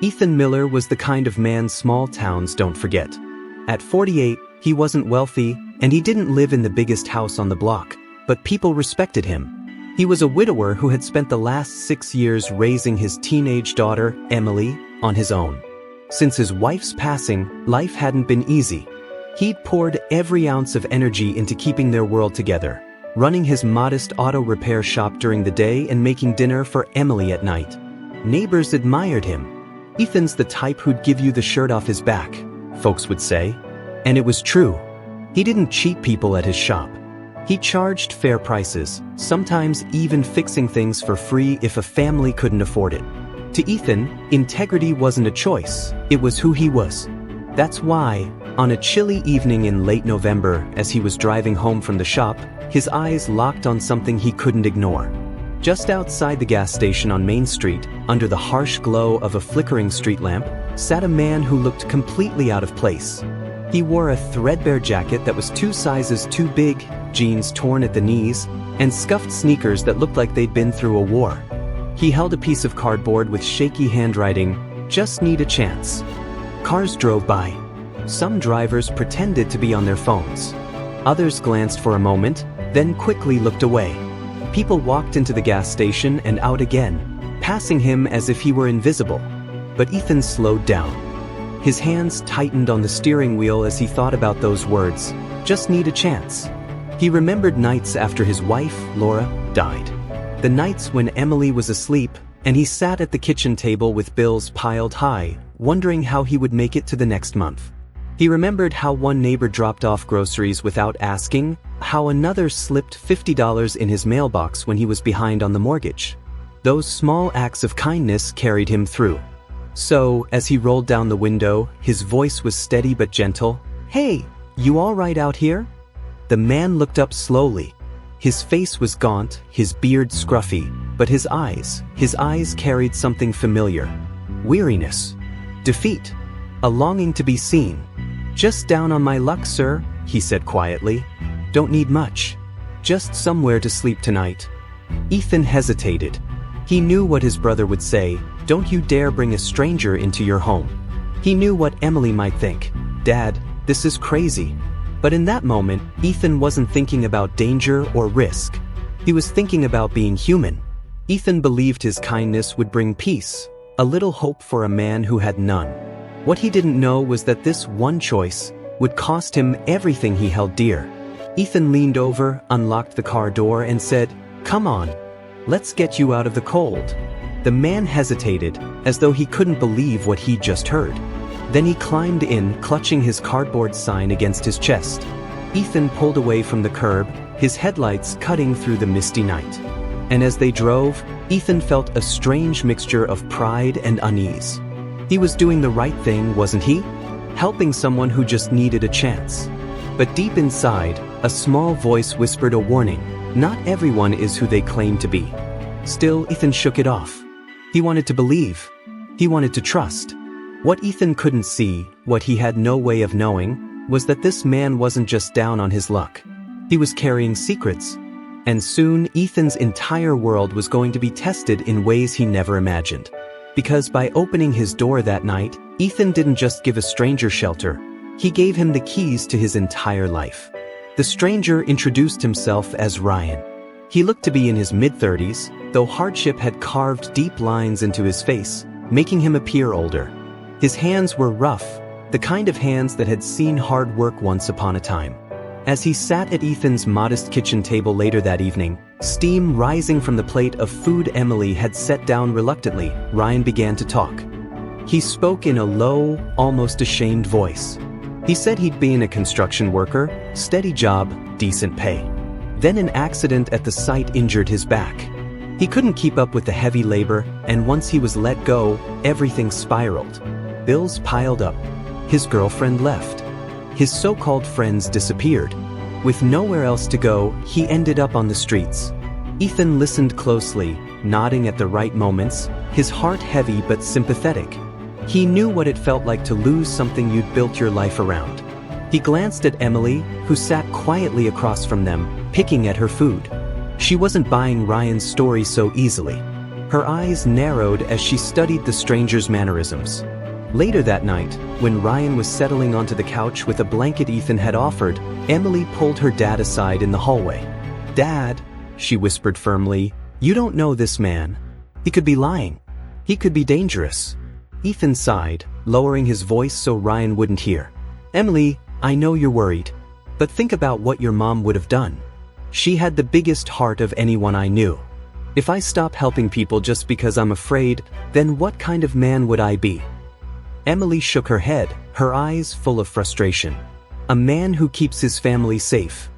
Ethan Miller was the kind of man small towns don't forget. At 48, he wasn't wealthy, and he didn't live in the biggest house on the block, but people respected him. He was a widower who had spent the last 6 years raising his teenage daughter, Emily, on his own. Since his wife's passing, life hadn't been easy. He'd poured every ounce of energy into keeping their world together, running his modest auto repair shop during the day and making dinner for Emily at night. Neighbors admired him. "Ethan's the type who'd give you the shirt off his back," folks would say. And it was true. He didn't cheat people at his shop. He charged fair prices, sometimes even fixing things for free if a family couldn't afford it. To Ethan, integrity wasn't a choice, it was who he was. That's why, on a chilly evening in late November, as he was driving home from the shop, his eyes locked on something he couldn't ignore. Just outside the gas station on Main Street, under the harsh glow of a flickering street lamp, sat a man who looked completely out of place. He wore a threadbare jacket that was 2 sizes too big, jeans torn at the knees, and scuffed sneakers that looked like they'd been through a war. He held a piece of cardboard with shaky handwriting, "Just need a chance." Cars drove by. Some drivers pretended to be on their phones. Others glanced for a moment, then quickly looked away. People walked into the gas station and out again, passing him as if he were invisible. But Ethan slowed down. His hands tightened on the steering wheel as he thought about those words, "Just need a chance." He remembered nights after his wife, Laura, died. The nights when Emily was asleep, and he sat at the kitchen table with bills piled high, wondering how he would make it to the next month. He remembered how one neighbor dropped off groceries without asking, how another slipped $50 in his mailbox when he was behind on the mortgage. Those small acts of kindness carried him through. So, as he rolled down the window, his voice was steady but gentle. "Hey, you all right out here?" The man looked up slowly. His face was gaunt, his beard scruffy, but his eyes carried something familiar. Weariness. Defeat. A longing to be seen. "Just down on my luck, sir," he said quietly. "Don't need much. Just somewhere to sleep tonight." Ethan hesitated. He knew what his brother would say, "Don't you dare bring a stranger into your home." He knew what Emily might think. "Dad, this is crazy." But in that moment, Ethan wasn't thinking about danger or risk. He was thinking about being human. Ethan believed his kindness would bring peace, a little hope for a man who had none. What he didn't know was that this one choice would cost him everything he held dear. Ethan leaned over, unlocked the car door, and said, "Come on. Let's get you out of the cold." The man hesitated, as though he couldn't believe what he'd just heard. Then he climbed in, clutching his cardboard sign against his chest. Ethan pulled away from the curb, his headlights cutting through the misty night. And as they drove, Ethan felt a strange mixture of pride and unease. He was doing the right thing, wasn't he? Helping someone who just needed a chance. But deep inside, a small voice whispered a warning. Not everyone is who they claim to be. Still, Ethan shook it off. He wanted to believe. He wanted to trust. What Ethan couldn't see, what he had no way of knowing, was that this man wasn't just down on his luck. He was carrying secrets. And soon, Ethan's entire world was going to be tested in ways he never imagined. Because by opening his door that night, Ethan didn't just give a stranger shelter. He gave him the keys to his entire life. The stranger introduced himself as Ryan. He looked to be in his mid-30s, though hardship had carved deep lines into his face, making him appear older. His hands were rough, the kind of hands that had seen hard work once upon a time. As he sat at Ethan's modest kitchen table later that evening, steam rising from the plate of food Emily had set down reluctantly, Ryan began to talk. He spoke in a low, almost ashamed voice. He said he'd been a construction worker, steady job, decent pay. Then an accident at the site injured his back. He couldn't keep up with the heavy labor, and once he was let go, everything spiraled. Bills piled up. His girlfriend left. His so-called friends disappeared. With nowhere else to go, he ended up on the streets. Ethan listened closely, nodding at the right moments, his heart heavy but sympathetic. He knew what it felt like to lose something you'd built your life around. He glanced at Emily, who sat quietly across from them, picking at her food. She wasn't buying Ryan's story so easily. Her eyes narrowed as she studied the stranger's mannerisms. Later that night, when Ryan was settling onto the couch with a blanket Ethan had offered, Emily pulled her dad aside in the hallway. "Dad," she whispered firmly, "you don't know this man. He could be lying. He could be dangerous." Ethan sighed, lowering his voice so Ryan wouldn't hear. "Emily, I know you're worried. But think about what your mom would have done. She had the biggest heart of anyone I knew. If I stop helping people just because I'm afraid, then what kind of man would I be?" Emily shook her head, her eyes full of frustration. "A man who keeps his family safe."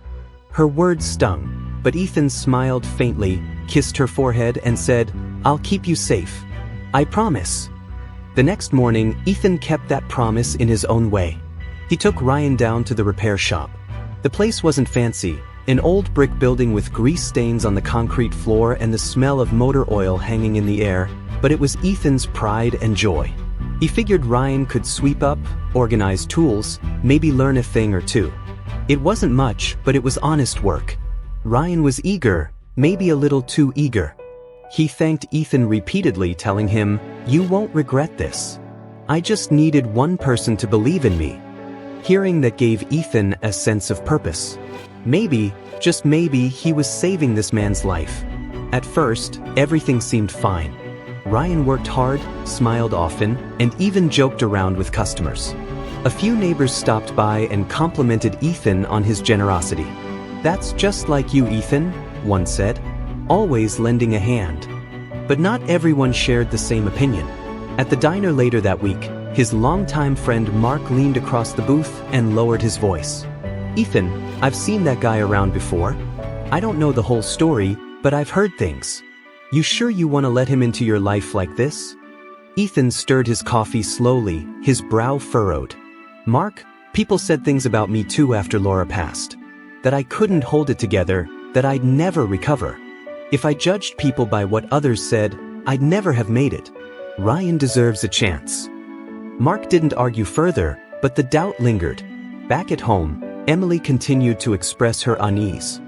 Her words stung, but Ethan smiled faintly, kissed her forehead and said, "I'll keep you safe. I promise." The next morning, Ethan kept that promise in his own way. He took Ryan down to the repair shop. The place wasn't fancy, an old brick building with grease stains on the concrete floor and the smell of motor oil hanging in the air, but it was Ethan's pride and joy. He figured Ryan could sweep up, organize tools, maybe learn a thing or two. It wasn't much, but it was honest work. Ryan was eager, maybe a little too eager. He thanked Ethan repeatedly, telling him, "You won't regret this. I just needed one person to believe in me." Hearing that gave Ethan a sense of purpose. Maybe, just maybe, he was saving this man's life. At first, everything seemed fine. Ryan worked hard, smiled often, and even joked around with customers. A few neighbors stopped by and complimented Ethan on his generosity. "That's just like you, Ethan," one said, "always lending a hand." But not everyone shared the same opinion. At the diner later that week, his longtime friend Mark leaned across the booth and lowered his voice. "Ethan, I've seen that guy around before. I don't know the whole story, but I've heard things. You sure you want to let him into your life like this?" Ethan stirred his coffee slowly, his brow furrowed. "Mark, people said things about me too after Laura passed. That I couldn't hold it together, that I'd never recover. If I judged people by what others said, I'd never have made it. Ryan deserves a chance." Mark didn't argue further, but the doubt lingered. Back at home, Emily continued to express her unease.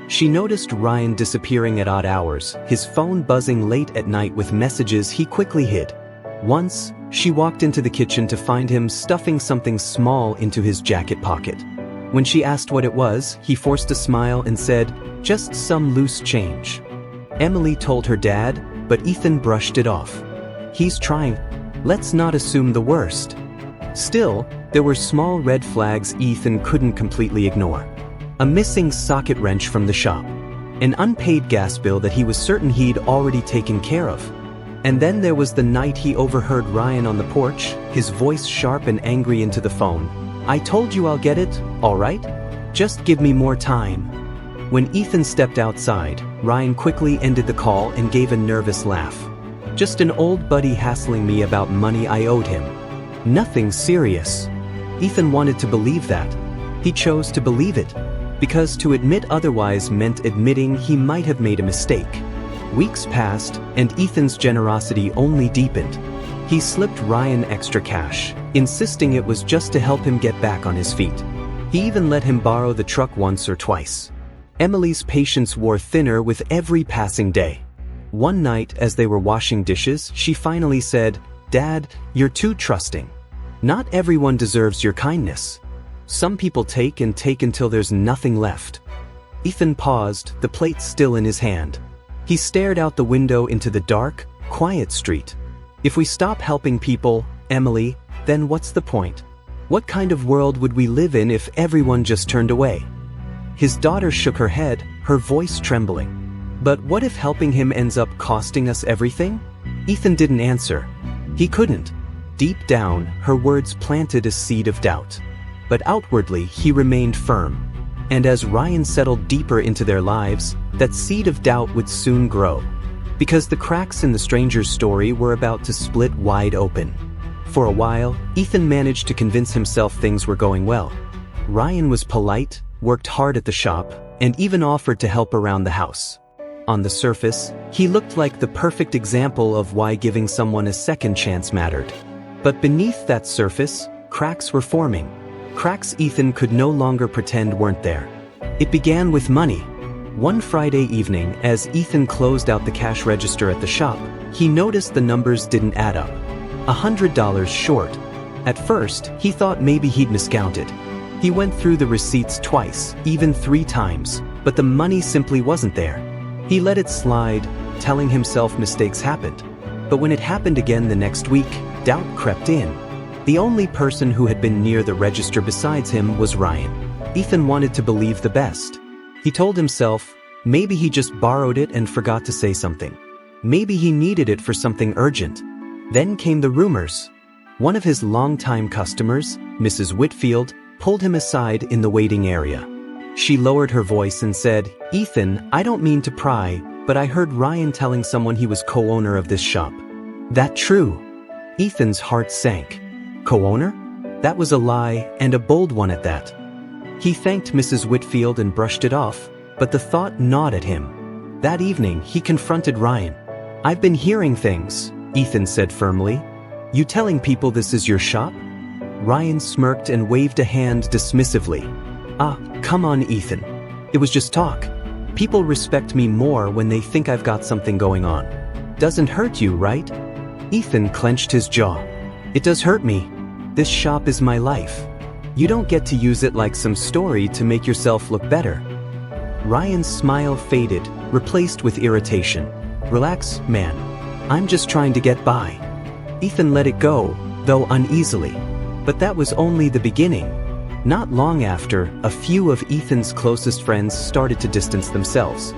She noticed Ryan disappearing at odd hours, his phone buzzing late at night with messages he quickly hid. Once, she walked into the kitchen to find him stuffing something small into his jacket pocket. When she asked what it was, he forced a smile and said, "Just some loose change." Emily told her dad, but Ethan brushed it off. "He's trying. Let's not assume the worst." Still, there were small red flags Ethan couldn't completely ignore. A missing socket wrench from the shop. An unpaid gas bill that he was certain he'd already taken care of. And then there was the night he overheard Ryan on the porch, his voice sharp and angry into the phone. "I told you I'll get it, all right? Just give me more time." When Ethan stepped outside, Ryan quickly ended the call and gave a nervous laugh. "Just an old buddy hassling me about money I owed him. Nothing serious." Ethan wanted to believe that. He chose to believe it, because to admit otherwise meant admitting he might have made a mistake. Weeks passed, and Ethan's generosity only deepened. He slipped Ryan extra cash, insisting it was just to help him get back on his feet. He even let him borrow the truck once or twice. Emily's patience wore thinner with every passing day. One night, as they were washing dishes, she finally said, "Dad, you're too trusting. Not everyone deserves your kindness. Some people take and take until there's nothing left." Ethan paused, the plate still in his hand. He stared out the window into the dark, quiet street. "If we stop helping people, Emily, then what's the point? What kind of world would we live in if everyone just turned away?" His daughter shook her head, her voice trembling. "But what if helping him ends up costing us everything?" Ethan didn't answer. He couldn't. Deep down, her words planted a seed of doubt. But outwardly, he remained firm. And as Ryan settled deeper into their lives, that seed of doubt would soon grow. Because the cracks in the stranger's story were about to split wide open. For a while, Ethan managed to convince himself things were going well. Ryan was polite, worked hard at the shop, and even offered to help around the house. On the surface, he looked like the perfect example of why giving someone a second chance mattered. But beneath that surface, cracks were forming. Cracks Ethan could no longer pretend weren't there. It began with money. One Friday evening, as Ethan closed out the cash register at the shop, he noticed the numbers didn't add up. $100 short. At first, he thought maybe he'd miscounted. He went through the receipts twice, even 3 times, but the money simply wasn't there. He let it slide, telling himself mistakes happened. But when it happened again the next week, doubt crept in. The only person who had been near the register besides him was Ryan. Ethan wanted to believe the best. He told himself, maybe he just borrowed it and forgot to say something. Maybe he needed it for something urgent. Then came the rumors. One of his longtime customers, Mrs. Whitfield, pulled him aside in the waiting area. She lowered her voice and said, "Ethan, I don't mean to pry, but I heard Ryan telling someone he was co-owner of this shop. That true?" Ethan's heart sank. Co-owner? That was a lie, and a bold one at that. He thanked Mrs. Whitfield and brushed it off, but the thought gnawed at him. That evening, he confronted Ryan. "I've been hearing things," Ethan said firmly. "You telling people this is your shop?" Ryan smirked and waved a hand dismissively. "Ah, come on, Ethan. It was just talk. People respect me more when they think I've got something going on. Doesn't hurt you, right?" Ethan clenched his jaw. "It does hurt me. This shop is my life. You don't get to use it like some story to make yourself look better." Ryan's smile faded, replaced with irritation. "Relax, man. I'm just trying to get by." Ethan let it go, though uneasily. But that was only the beginning. Not long after, a few of Ethan's closest friends started to distance themselves.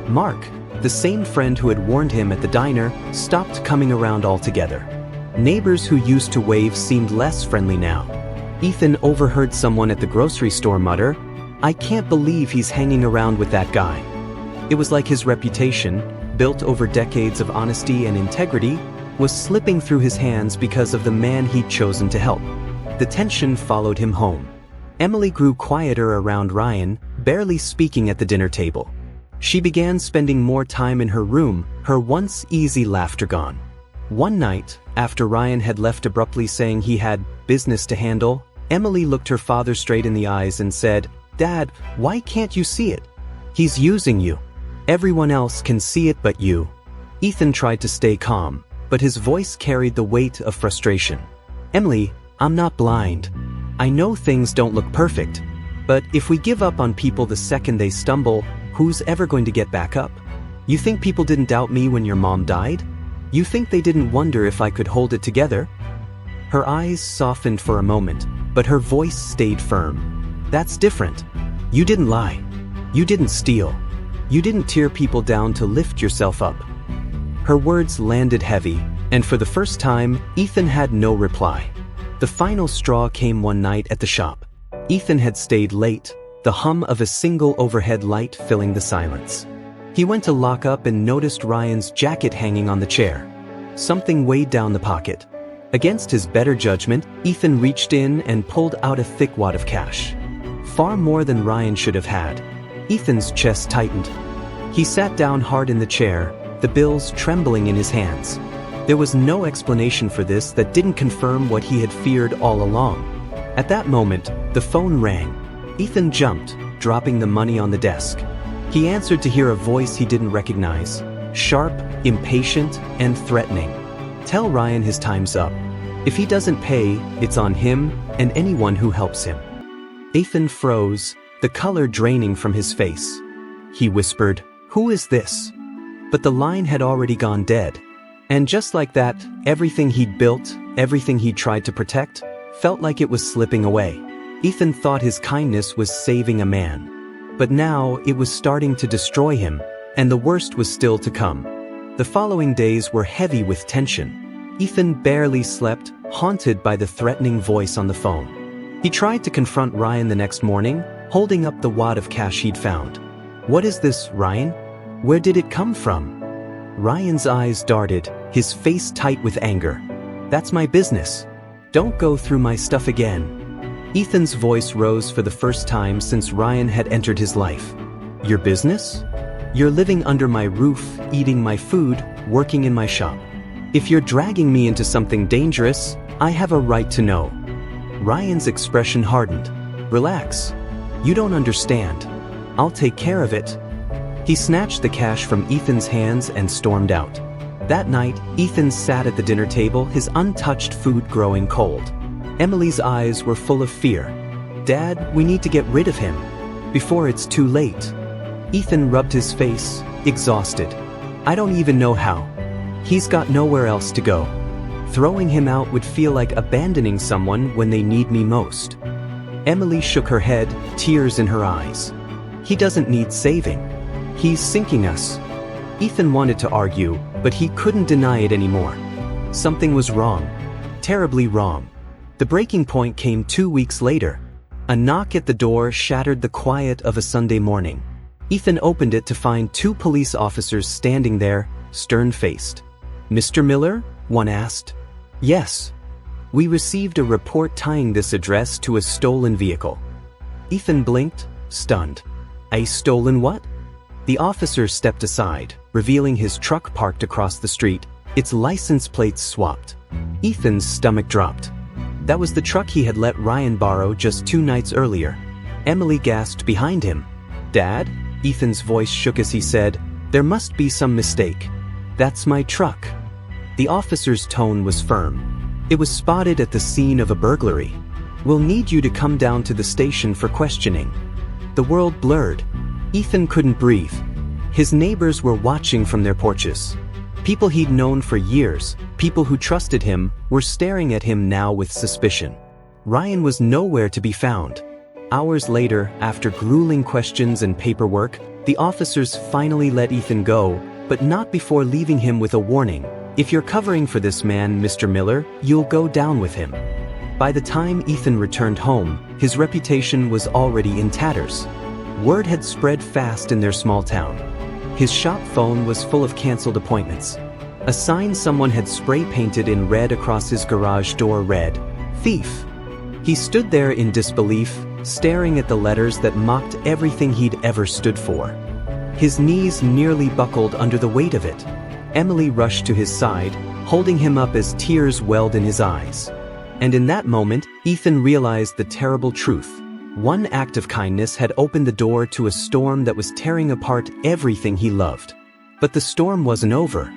Mark, the same friend who had warned him at the diner, stopped coming around altogether. Neighbors who used to wave seemed less friendly now. Ethan overheard someone at the grocery store mutter, "I can't believe he's hanging around with that guy." It was like his reputation, built over decades of honesty and integrity, was slipping through his hands because of the man he'd chosen to help. The tension followed him home. Emily grew quieter around Ryan, barely speaking at the dinner table. She began spending more time in her room, her once easy laughter gone. One night, after Ryan had left abruptly saying he had business to handle, Emily looked her father straight in the eyes and said, "Dad, why can't you see it? He's using you. Everyone else can see it but you." Ethan tried to stay calm, but his voice carried the weight of frustration. "Emily, I'm not blind. I know things don't look perfect, but if we give up on people the second they stumble, who's ever going to get back up? You think people didn't doubt me when your mom died? You think they didn't wonder if I could hold it together?" Her eyes softened for a moment, but her voice stayed firm. "That's different. You didn't lie. You didn't steal. You didn't tear people down to lift yourself up." Her words landed heavy, and for the first time, Ethan had no reply. The final straw came one night at the shop. Ethan had stayed late, the hum of a single overhead light filling the silence. He went to lock up and noticed Ryan's jacket hanging on the chair. Something weighed down the pocket. Against his better judgment, Ethan reached in and pulled out a thick wad of cash. Far more than Ryan should have had. Ethan's chest tightened. He sat down hard in the chair, the bills trembling in his hands. There was no explanation for this that didn't confirm what he had feared all along. At that moment, the phone rang. Ethan jumped, dropping the money on the desk. He answered to hear a voice he didn't recognize, sharp, impatient, and threatening. "Tell Ryan his time's up. If he doesn't pay, it's on him and anyone who helps him." Ethan froze, the color draining from his face. He whispered, "Who is this?" But the line had already gone dead. And just like that, everything he'd built, everything he'd tried to protect, felt like it was slipping away. Ethan thought his kindness was saving a man. But now it was starting to destroy him, and the worst was still to come. The following days were heavy with tension. Ethan barely slept, haunted by the threatening voice on the phone. He tried to confront Ryan the next morning, holding up the wad of cash he'd found. "What is this, Ryan? Where did it come from?" Ryan's eyes darted, his face tight with anger. "That's my business. Don't go through my stuff again." Ethan's voice rose for the first time since Ryan had entered his life. "Your business? You're living under my roof, eating my food, working in my shop. If you're dragging me into something dangerous, I have a right to know." Ryan's expression hardened. "Relax. You don't understand. I'll take care of it." He snatched the cash from Ethan's hands and stormed out. That night, Ethan sat at the dinner table, his untouched food growing cold. Emily's eyes were full of fear. "Dad, we need to get rid of him before it's too late." Ethan rubbed his face, exhausted. "I don't even know how. He's got nowhere else to go. Throwing him out would feel like abandoning someone when they need me most." Emily shook her head, tears in her eyes. "He doesn't need saving. He's sinking us." Ethan wanted to argue, but he couldn't deny it anymore. Something was wrong. Terribly wrong. The breaking point came 2 weeks later. A knock at the door shattered the quiet of a Sunday morning. Ethan opened it to find 2 police officers standing there, stern-faced. "Mr. Miller?" one asked. "Yes. We received a report tying this address to a stolen vehicle." Ethan blinked, stunned. "A stolen what?" The officer stepped aside, revealing his truck parked across the street, its license plates swapped. Ethan's stomach dropped. That was the truck he had let Ryan borrow just 2 nights earlier. Emily gasped behind him. "Dad?" Ethan's voice shook as he said, "There must be some mistake. That's my truck." The officer's tone was firm. "It was spotted at the scene of a burglary. We'll need you to come down to the station for questioning." The world blurred. Ethan couldn't breathe. His neighbors were watching from their porches. People he'd known for years, people who trusted him, were staring at him now with suspicion. Ryan was nowhere to be found. Hours later, after grueling questions and paperwork, the officers finally let Ethan go, but not before leaving him with a warning. "If you're covering for this man, Mr. Miller, you'll go down with him." By the time Ethan returned home, his reputation was already in tatters. Word had spread fast in their small town. His shop phone was full of canceled appointments. A sign someone had spray-painted in red across his garage door read, "Thief." He stood there in disbelief, staring at the letters that mocked everything he'd ever stood for. His knees nearly buckled under the weight of it. Emily rushed to his side, holding him up as tears welled in his eyes. And in that moment, Ethan realized the terrible truth. One act of kindness had opened the door to a storm that was tearing apart everything he loved. But the storm wasn't over.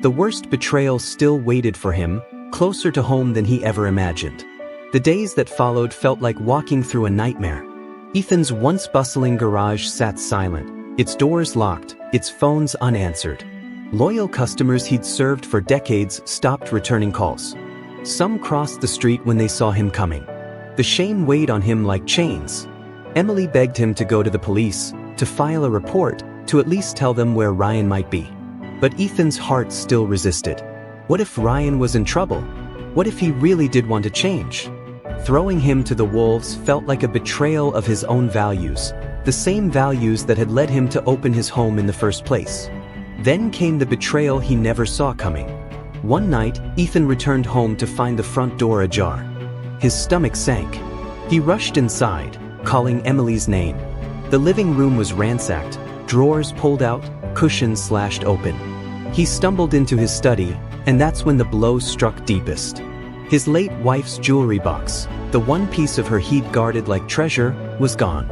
The worst betrayal still waited for him, closer to home than he ever imagined. The days that followed felt like walking through a nightmare. Ethan's once bustling garage sat silent, its doors locked, its phones unanswered. Loyal customers he'd served for decades stopped returning calls. Some crossed the street when they saw him coming. The shame weighed on him like chains. Emily begged him to go to the police, to file a report, to at least tell them where Ryan might be. But Ethan's heart still resisted. What if Ryan was in trouble? What if he really did want to change? Throwing him to the wolves felt like a betrayal of his own values, the same values that had led him to open his home in the first place. Then came the betrayal he never saw coming. One night, Ethan returned home to find the front door ajar. His stomach sank. He rushed inside, calling Emily's name. The living room was ransacked, drawers pulled out, cushions slashed open. He stumbled into his study, and that's when the blow struck deepest. His late wife's jewelry box, the one piece of her he'd guarded like treasure, was gone.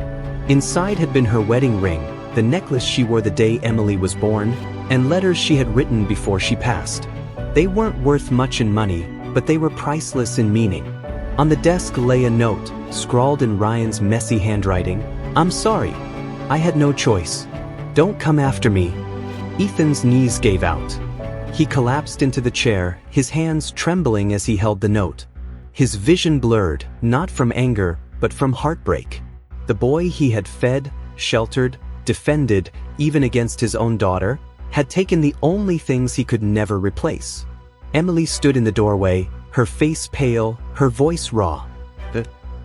Inside had been her wedding ring, the necklace she wore the day Emily was born, and letters she had written before she passed. They weren't worth much in money, but they were priceless in meaning. On the desk lay a note, scrawled in Ryan's messy handwriting. "I'm sorry. I had no choice. Don't come after me." Ethan's knees gave out. He collapsed into the chair, his hands trembling as he held the note. His vision blurred, not from anger, but from heartbreak. The boy he had fed, sheltered, defended, even against his own daughter, had taken the only things he could never replace. Emily stood in the doorway, her face pale, her voice raw.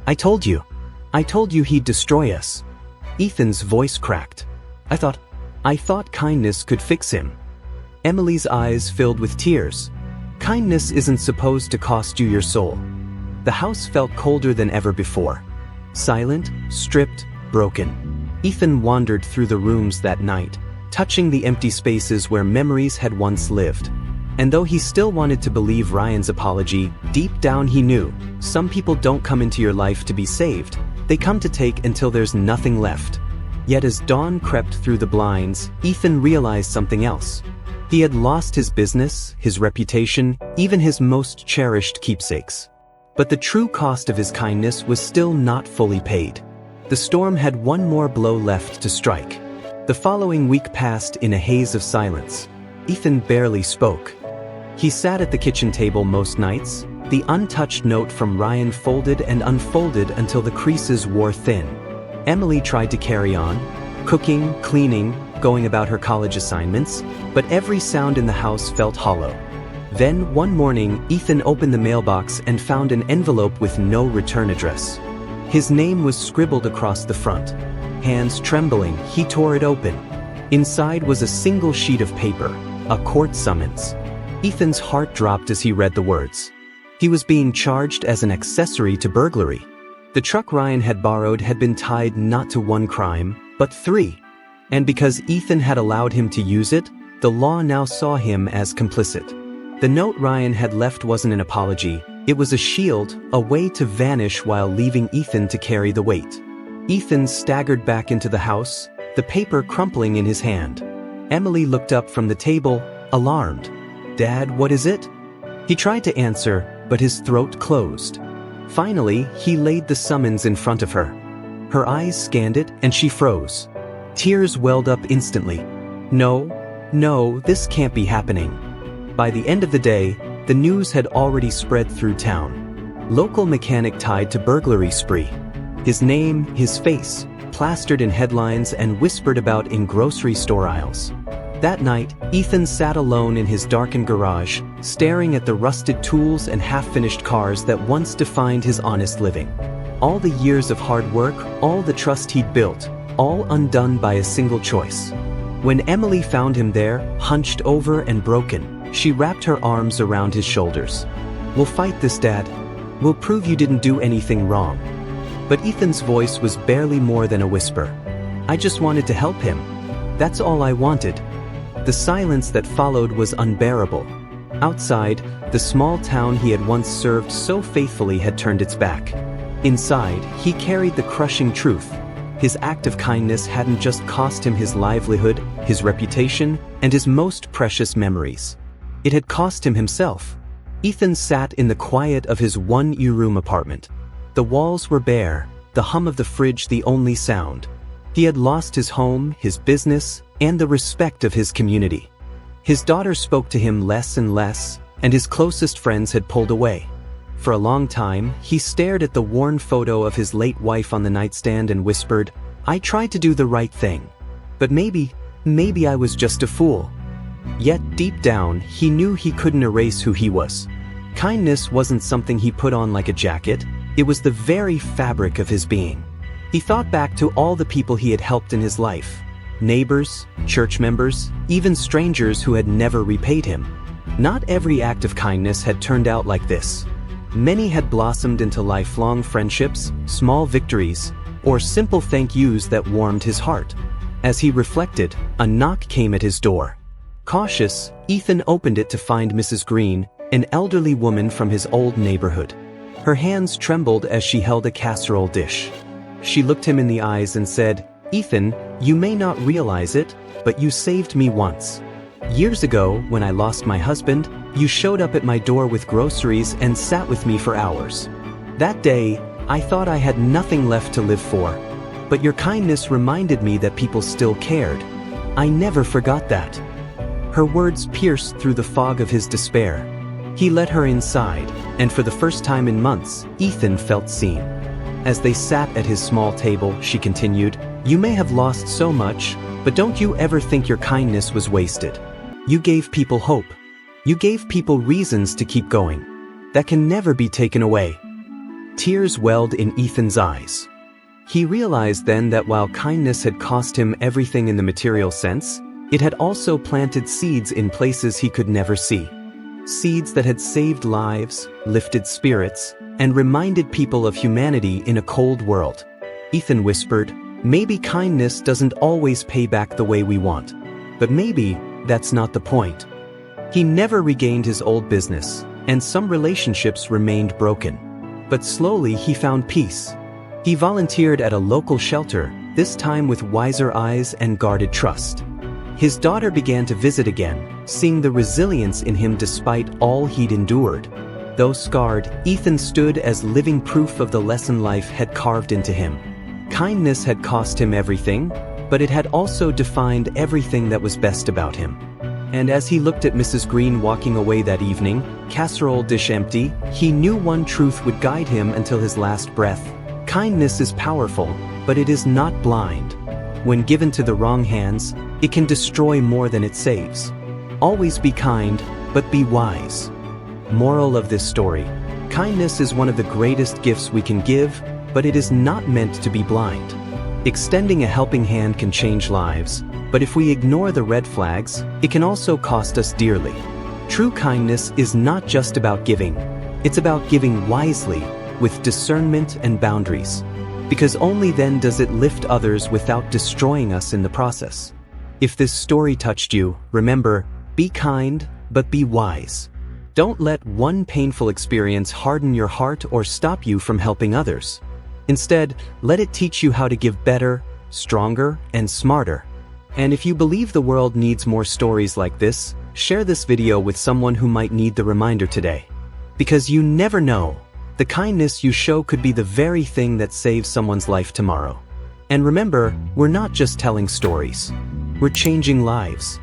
I told you he'd destroy us." Ethan's voice cracked. I thought kindness could fix him." Emily's eyes filled with tears. "Kindness isn't supposed to cost you your soul." The house felt colder than ever before. Silent, stripped, broken. Ethan wandered through the rooms that night, touching the empty spaces where memories had once lived. And though he still wanted to believe Ryan's apology, deep down he knew, some people don't come into your life to be saved, they come to take until there's nothing left. Yet as dawn crept through the blinds, Ethan realized something else. He had lost his business, his reputation, even his most cherished keepsakes. But the true cost of his kindness was still not fully paid. The storm had one more blow left to strike. The following week passed in a haze of silence. Ethan barely spoke. He sat at the kitchen table most nights, the untouched note from Ryan folded and unfolded until the creases wore thin. Emily tried to carry on, cooking, cleaning, going about her college assignments, but every sound in the house felt hollow. Then, one morning, Ethan opened the mailbox and found an envelope with no return address. His name was scribbled across the front. Hands trembling, he tore it open. Inside was a single sheet of paper, a court summons. Ethan's heart dropped as he read the words. He was being charged as an accessory to burglary. The truck Ryan had borrowed had been tied not to one crime, but 3. And because Ethan had allowed him to use it, the law now saw him as complicit. The note Ryan had left wasn't an apology, it was a shield, a way to vanish while leaving Ethan to carry the weight. Ethan staggered back into the house, the paper crumpling in his hand. Emily looked up from the table, alarmed. "Dad, what is it?" He tried to answer, but his throat closed. Finally, he laid the summons in front of her. Her eyes scanned it, and she froze. Tears welled up instantly. No, this can't be happening. By the end of the day, the news had already spread through town. Local mechanic tied to burglary spree. His name, his face, plastered in headlines and whispered about in grocery store aisles. That night, Ethan sat alone in his darkened garage, staring at the rusted tools and half-finished cars that once defined his honest living. All the years of hard work, all the trust he'd built, all undone by a single choice. When Emily found him there, hunched over and broken, she wrapped her arms around his shoulders. "We'll fight this, Dad. We'll prove you didn't do anything wrong." But Ethan's voice was barely more than a whisper. "I just wanted to help him. That's all I wanted." The silence that followed was unbearable. Outside, the small town he had once served so faithfully had turned its back. Inside, he carried the crushing truth. His act of kindness hadn't just cost him his livelihood, his reputation, and his most precious memories. It had cost him himself. Ethan sat in the quiet of his one-room apartment. The walls were bare, the hum of the fridge the only sound. He had lost his home, his business, and the respect of his community. His daughter spoke to him less and less, and his closest friends had pulled away. For a long time, he stared at the worn photo of his late wife on the nightstand and whispered, "I tried to do the right thing. But maybe I was just a fool." Yet deep down, he knew he couldn't erase who he was. Kindness wasn't something he put on like a jacket, it was the very fabric of his being. He thought back to all the people he had helped in his life. Neighbors, church members, even strangers who had never repaid him. Not every act of kindness had turned out like this. Many had blossomed into lifelong friendships, small victories, or simple thank yous that warmed his heart. As he reflected, a knock came at his door. Cautious, Ethan opened it to find Mrs. Green, an elderly woman from his old neighborhood. Her hands trembled as she held a casserole dish. She looked him in the eyes and said, "Ethan, you may not realize it, but you saved me once. Years ago, when I lost my husband, you showed up at my door with groceries and sat with me for hours. That day, I thought I had nothing left to live for. But your kindness reminded me that people still cared. I never forgot that." Her words pierced through the fog of his despair. He let her inside, and for the first time in months, Ethan felt seen. As they sat at his small table, she continued, "You may have lost so much, but don't you ever think your kindness was wasted. You gave people hope. You gave people reasons to keep going. That can never be taken away." Tears welled in Ethan's eyes. He realized then that while kindness had cost him everything in the material sense, it had also planted seeds in places he could never see. Seeds that had saved lives, lifted spirits, and reminded people of humanity in a cold world. Ethan whispered, "Maybe kindness doesn't always pay back the way we want. But maybe that's not the point." He never regained his old business, and some relationships remained broken. But slowly he found peace. He volunteered at a local shelter, this time with wiser eyes and guarded trust. His daughter began to visit again, seeing the resilience in him despite all he'd endured. Though scarred, Ethan stood as living proof of the lesson life had carved into him. Kindness had cost him everything, but it had also defined everything that was best about him. And as he looked at Mrs. Green walking away that evening, casserole dish empty, he knew one truth would guide him until his last breath. Kindness is powerful, but it is not blind. When given to the wrong hands, it can destroy more than it saves. Always be kind, but be wise. Moral of this story: kindness is one of the greatest gifts we can give, but it is not meant to be blind. Extending a helping hand can change lives, but if we ignore the red flags, it can also cost us dearly. True kindness is not just about giving. It's about giving wisely, with discernment and boundaries. Because only then does it lift others without destroying us in the process. If this story touched you, remember, be kind, but be wise. Don't let one painful experience harden your heart or stop you from helping others. Instead, let it teach you how to give better, stronger, and smarter. And if you believe the world needs more stories like this, share this video with someone who might need the reminder today. Because you never know, the kindness you show could be the very thing that saves someone's life tomorrow. And remember, we're not just telling stories. We're changing lives.